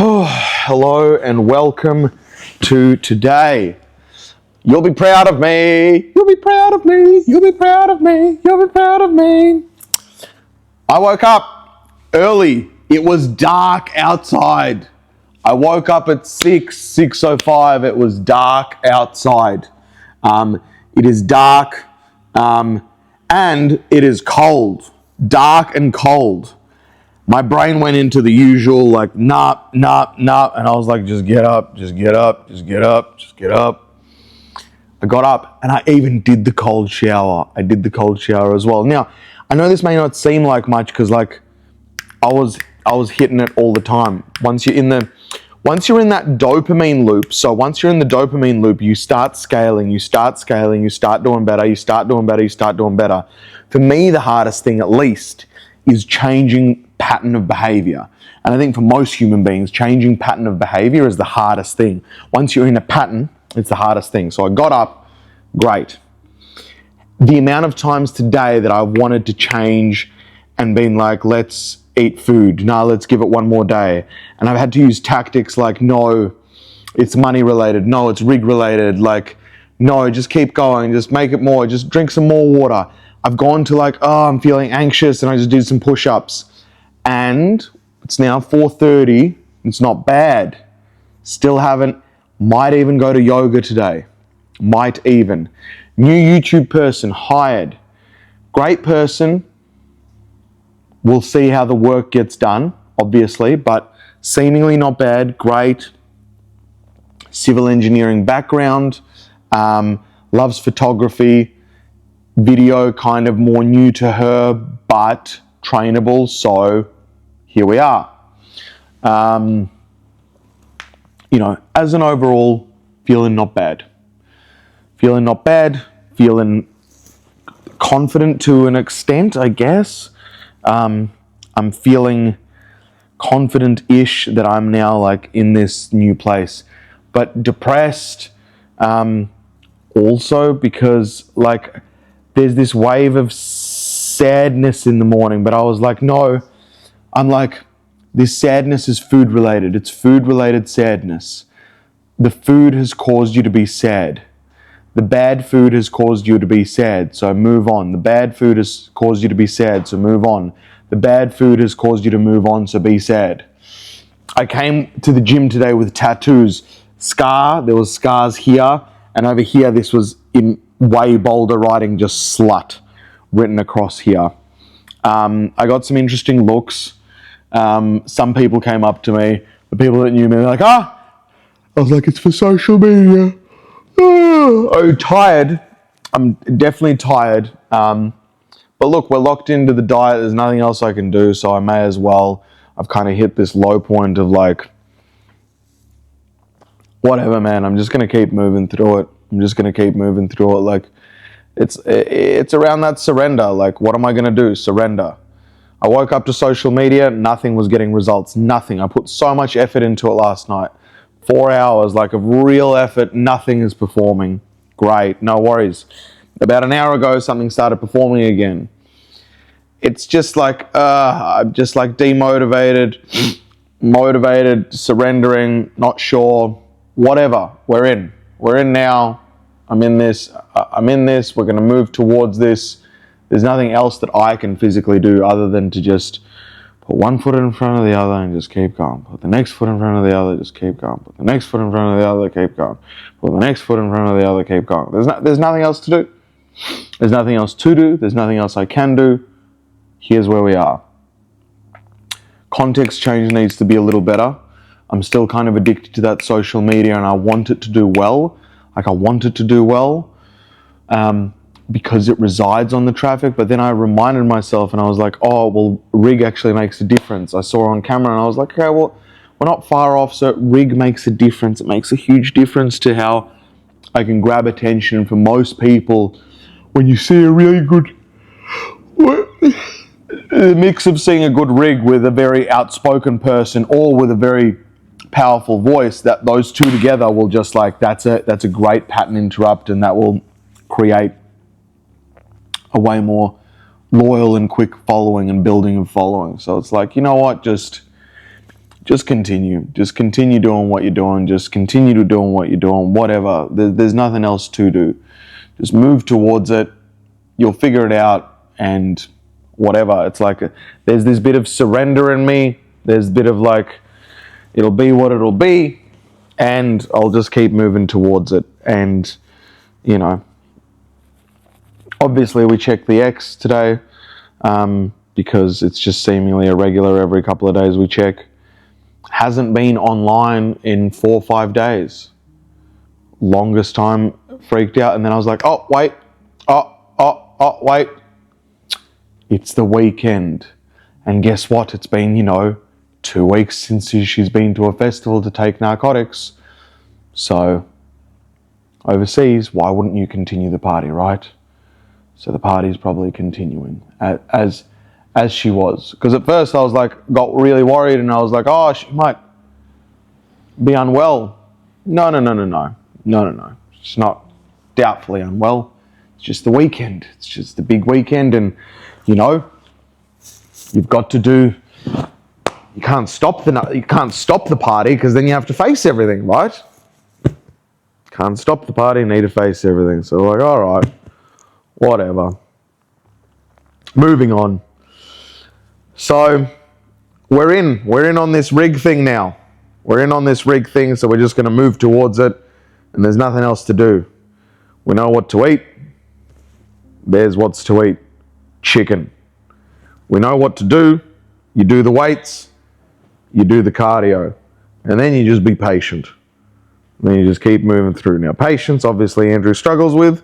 Hello and welcome to today. You'll be proud of me. You'll be proud of me. You'll be proud of me. You'll be proud of me. I woke up early. It was dark outside. I woke up at 6:05. It was dark outside. It is dark and it is cold. Dark and cold. My brain went into the usual nah, and I was like, just get up, just get up, just get up, just get up. I got up and I even did the cold shower. I did the cold shower as well. Now, I know this may not seem like much because I was hitting it all the time. Once you're in that dopamine loop, so once you're in the dopamine loop, you start scaling, you start doing better, you start doing better. For me, the hardest thing at least is changing pattern of behavior. And I think for most human beings, changing pattern of behavior is the hardest thing. Once you're in a pattern, it's the hardest thing. So I got up, great. The amount of times today that I wanted to change and been like, let's eat food. No, let's give it one more day. And I've had to use tactics like, no, it's money related. No, it's rig related. Like, no, just keep going. Just make it more. Just drink some more water. I've gone to I'm feeling anxious and I just did some push-ups. And it's now 4:30. It's not bad. Still might even go to yoga today. Might even. New YouTube person hired. Great person. We'll see how the work gets done, obviously, but seemingly not bad. Great. Civil engineering background. Loves photography. Video kind of more new to her, but trainable, so here we are. As an overall, feeling not bad. Feeling confident to an extent, I guess. I'm feeling confident-ish that I'm now in this new place, but depressed also because there's this wave of sadness in the morning, but I was like, no, this sadness is food related. It's food related sadness. The food has caused you to be sad. The bad food has caused you to be sad, so move on. The bad food has caused you to be sad, so move on. The bad food has caused you to move on, so be sad. I came to the gym today with tattoos. There was scars here, and over here this was in way bolder writing, just slut, written across here. I got some interesting looks. Some people came up to me, the people that knew me, they're like, I was like, it's for social media. Oh, tired. I'm definitely tired. But look, we're locked into the diet. There's nothing else I can do, so I may as well. I've kind of hit this low point of whatever, man. I'm just going to keep moving through it. It's around that surrender. What am I going to do? Surrender. I woke up to social media. Nothing was getting results. Nothing. I put so much effort into it last night. 4 hours, of real effort. Nothing is performing. Great. No worries. About an hour ago, something started performing again. It's just I'm just demotivated, motivated, surrendering, not sure, whatever. We're in now. I'm in this. We're going to move towards this. There's nothing else that I can physically do other than to just put one foot in front of the other and just keep going. Put the next foot in front of the other, just keep going. Put the next foot in front of the other, keep going. Put the next foot in front of the other, keep going. There's nothing else to do. There's nothing else to do. There's nothing else I can do. Here's where we are. Context change needs to be a little better. I'm still kind of addicted to that social media and I want it to do well. I want it to do well because it resides on the traffic. But then I reminded myself and I was like, oh, well, rig actually makes a difference. I saw on camera and I was like, okay, well, we're not far off. So rig makes a difference. It makes a huge difference to how I can grab attention for most people. When you see a really good the mix of seeing a good rig with a very outspoken person or with a very powerful voice, that those two together will just that's a great pattern interrupt, and that will create a way more loyal and quick following and building of following. So it's you know what, just just continue. Just continue doing what you're doing. Just continue to doing what you're doing. Whatever. There's nothing else to do. Just move towards it. You'll figure it out, and whatever. It's like there's this bit of surrender in me. There's a bit of like, it'll be what it'll be, and I'll just keep moving towards it. And, you know, obviously we checked the X today because it's just seemingly irregular. Every couple of days we check. Hasn't been online in 4 or 5 days. Longest time, freaked out, and then I was like, oh, wait. Oh, wait. It's the weekend. And guess what? It's been, 2 weeks since she's been to a festival to take narcotics. So, overseas, why wouldn't you continue the party, right? So the party's probably continuing as she was. Because at first I was like, got really worried, and I was like, oh, she might be unwell. No. She's not doubtfully unwell. It's just the weekend. It's just the big weekend, and you've got to do. You can't stop the party, because then you have to face everything, right? Can't stop the party. Need to face everything. So like, all right, whatever. Moving on. So we're in on this rig thing now. We're in on this rig thing, so we're just going to move towards it, and there's nothing else to do. We know what to eat. There's what's to eat. Chicken. We know what to do. You do the weights, you do the cardio, and then you just be patient. And then you just keep moving through. Now, patience, obviously, Andrew struggles with,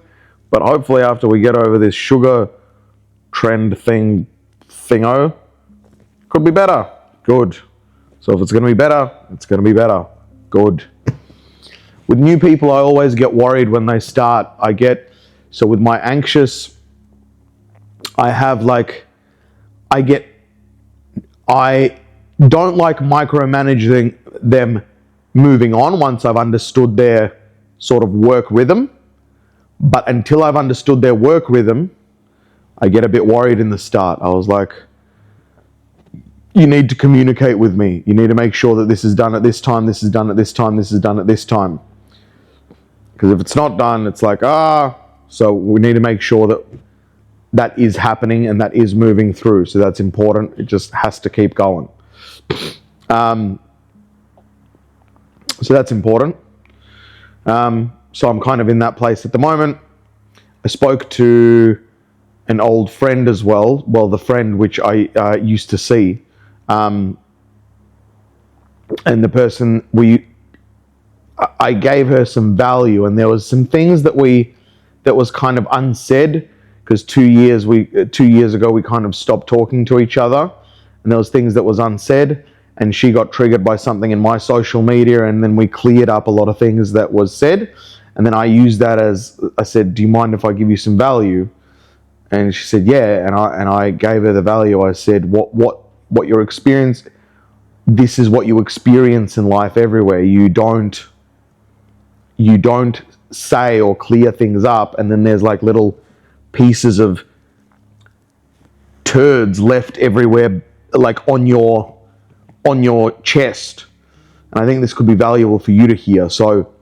but hopefully after we get over this sugar trend thingo, could be better. Good. So if it's going to be better, it's going to be better. Good. With new people, I always get worried when they start. So with my anxious, I don't like micromanaging them moving on once I've understood their sort of work rhythm. But until I've understood their work rhythm, I get a bit worried in the start. I was like, you need to communicate with me. You need to make sure that this is done at this time, this is done at this time, this is done at this time. Because if it's not done, it's like, so we need to make sure that that is happening and that is moving through. So that's important. It just has to keep going. So that's important. So I'm kind of in that place at the moment. I spoke to an old friend as well. Well, the friend which I used to see. And the person I gave her some value, and there was some things that was kind of unsaid, because 2 years ago we kind of stopped talking to each other, and there was things that was unsaid, and she got triggered by something in my social media, and then we cleared up a lot of things that was said, and then I used that as, I said, do you mind if I give you some value? And she said, yeah, and I gave her the value. I said, what your experience, this is what you experience in life everywhere. You don't say or clear things up, and then there's like little pieces of turds left everywhere, like on your chest. And I think this could be valuable for you to hear. So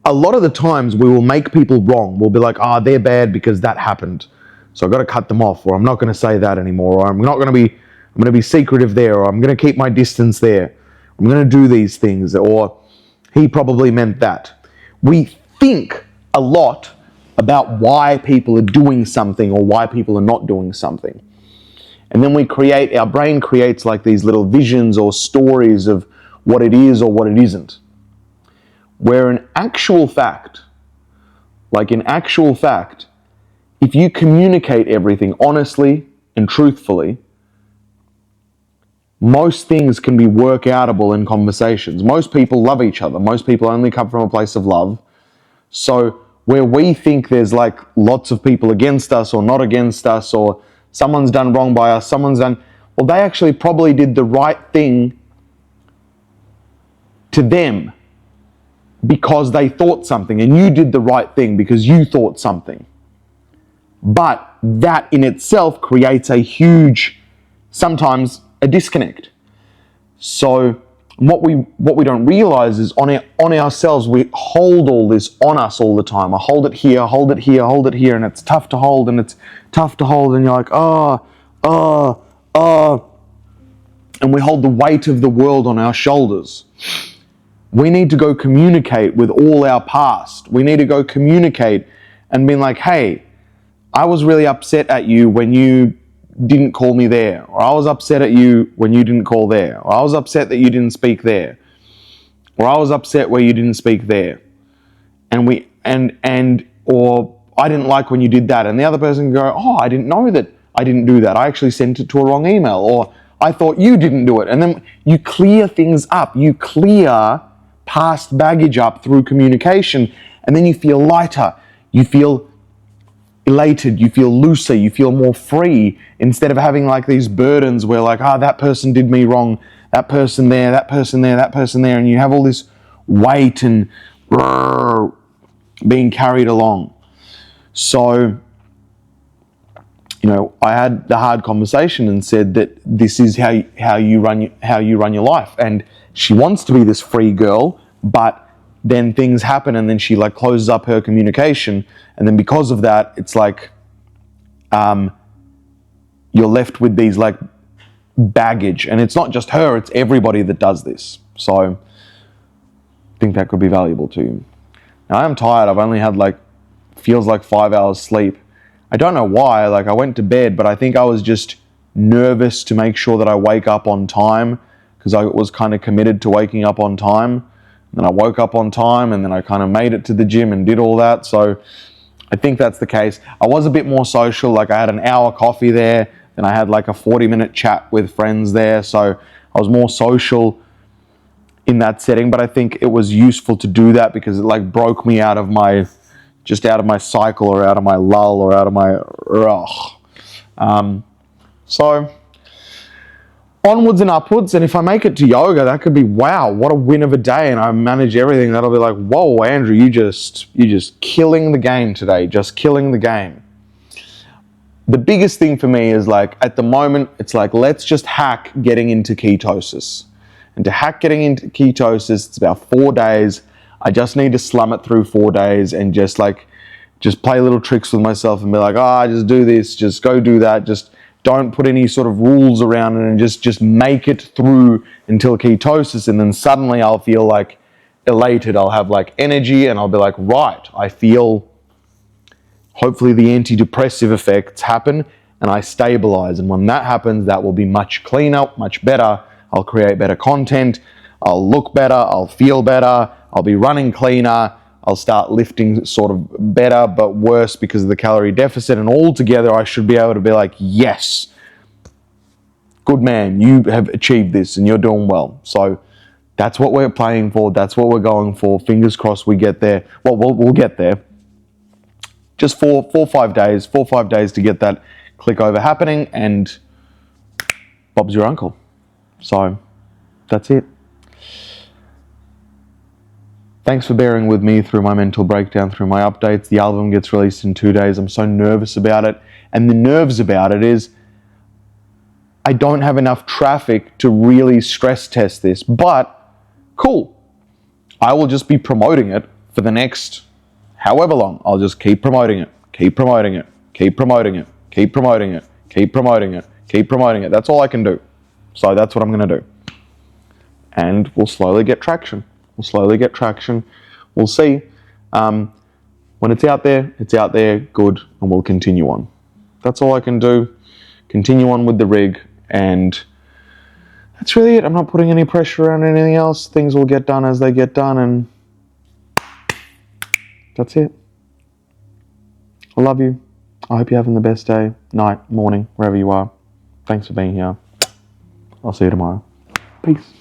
a lot of the times we will make people wrong. We'll be like, they're bad because that happened, so I've got to cut them off, or I'm not going to say that anymore, or I'm going to be secretive there, or I'm going to keep my distance there. I'm going to do these things, or he probably meant that. We think a lot about why people are doing something or why people are not doing something. And then our brain creates like these little visions or stories of what it is or what it isn't. Where in actual fact, if you communicate everything honestly and truthfully, most things can be work-outable in conversations. Most people love each other. Most people only come from a place of love. So where we think there's like lots of people against us or not against us, or someone's done wrong by us, well, they actually probably did the right thing to them because they thought something, and you did the right thing because you thought something. But that in itself creates a huge, sometimes a disconnect. So what we don't realize is on ourselves, we hold all this on us all the time. I hold it here, hold it here, hold it here, and it's tough to hold, and it's tough to hold, and you're like, and we hold the weight of the world on our shoulders. We need to go communicate with all our past. We need to go communicate and be like, hey, I was really upset at you when you didn't call me there, or I was upset at you when you didn't call there, or I was upset that you didn't speak there, or I was upset where you didn't speak there, or I didn't like when you did that, and the other person can go, oh, I didn't know that I didn't do that, I actually sent it to a wrong email, or I thought you didn't do it. And then you clear things up, you clear past baggage up through communication, and then you feel lighter, you feel elated, you feel looser, you feel more free, instead of having like these burdens where like, that person did me wrong, that person there, that person there, that person there, and you have all this weight and being carried along. So, I had the hard conversation and said that this is how you run your life, and she wants to be this free girl, but then things happen, and then she like closes up her communication, and then because of that, it's like you're left with these like baggage, and it's not just her, it's everybody that does this. So I think that could be valuable to you. Now I am tired. I've only had feels like 5 hours sleep. I don't know why. I went to bed, but I think I was just nervous to make sure that I wake up on time, because I was kind of committed to waking up on time. And I woke up on time, and then I kind of made it to the gym and did all that. So I think that's the case. I was a bit more social. I had an hour coffee there, and I had a 40-minute chat with friends there. So I was more social in that setting, but I think it was useful to do that because it broke me out of my cycle, or out of my lull, or out of my so onwards and upwards. And if I make it to yoga, that could be, wow, what a win of a day, and I manage everything. That'll be like, whoa, Andrew, you're just killing the game today, just killing the game. The biggest thing for me is at the moment, it's let's just hack getting into ketosis. And to hack getting into ketosis, it's about 4 days. I just need to slum it through 4 days and just play little tricks with myself and be like, just do this, just go do that, just don't put any sort of rules around it, and just make it through until ketosis. And then suddenly I'll feel elated. I'll have energy, and I'll be like, right, I feel, hopefully the antidepressive effects happen and I stabilize. And when that happens, that will be much cleaner, much better. I'll create better content. I'll look better. I'll feel better. I'll be running cleaner. I'll start lifting sort of better, but worse because of the calorie deficit. And altogether, I should be able to be like, yes, good man, you have achieved this and you're doing well. So that's what we're playing for. That's what we're going for. Fingers crossed we get there. Well, we'll get there. Just 4 or 5 days to get that click over happening, and Bob's your uncle. So that's it. Thanks for bearing with me through my mental breakdown, through my updates. The album gets released in 2 days. I'm so nervous about it. And the nerves about it is I don't have enough traffic to really stress test this. But cool. I will just be promoting it for the next however long. I'll just keep promoting it, keep promoting it, keep promoting it, keep promoting it, keep promoting it, keep promoting it. That's all I can do. So that's what I'm going to do. And we'll slowly get traction. We'll slowly get traction. We'll see. When it's out there, good, and we'll continue on. That's all I can do. Continue on with the rig, and that's really it. I'm not putting any pressure on anything else. Things will get done as they get done, and that's it. I love you. I hope you're having the best day, night, morning, wherever you are. Thanks for being here. I'll see you tomorrow. Peace.